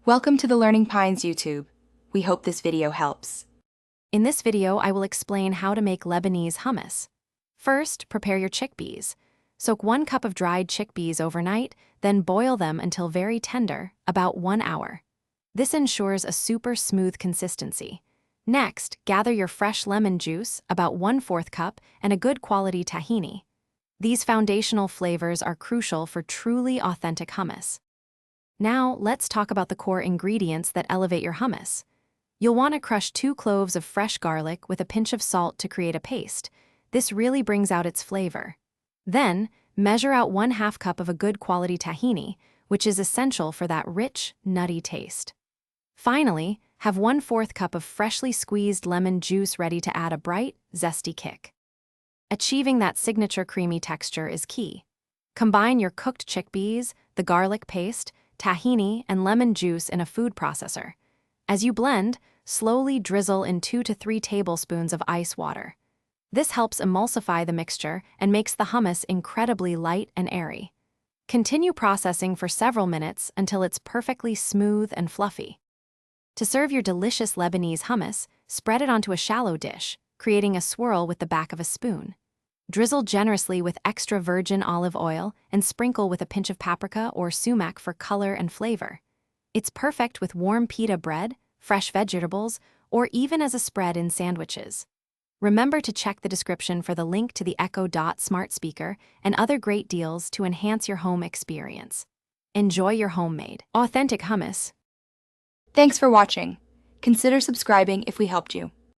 Welcome to the Learning Pines YouTube. We hope this video helps. In this video, I will explain how to make Lebanese hummus. First, prepare your chickpeas. Soak 1 cup of dried chickpeas overnight, then boil them until very tender, about 1 hour. This ensures a super smooth consistency. Next, gather your fresh lemon juice, about 1/4 cup, and a good quality tahini. These foundational flavors are crucial for truly authentic hummus. Now, let's talk about the core ingredients that elevate your hummus. You'll want to crush 2 cloves of fresh garlic with a pinch of salt to create a paste. This really brings out its flavor. Then, measure out 1/2 cup of a good quality tahini, which is essential for that rich, nutty taste. Finally, have 1/4 cup of freshly squeezed lemon juice ready to add a bright, zesty kick. Achieving that signature creamy texture is key. Combine your cooked chickpeas, the garlic paste, tahini, and lemon juice in a food processor. As you blend, slowly drizzle in 2 to 3 tablespoons of ice water. This helps emulsify the mixture and makes the hummus incredibly light and airy. Continue processing for several minutes until it's perfectly smooth and fluffy. To serve your delicious Lebanese hummus, spread it onto a shallow dish, creating a swirl with the back of a spoon. Drizzle generously with extra virgin olive oil and sprinkle with a pinch of paprika or sumac for color and flavor. It's perfect with warm pita bread, fresh vegetables, or even as a spread in sandwiches. Remember to check the description for the link to the Echo Dot smart speaker and other great deals to enhance your home experience. Enjoy your homemade, authentic hummus. Thanks for watching. Consider subscribing if we helped you.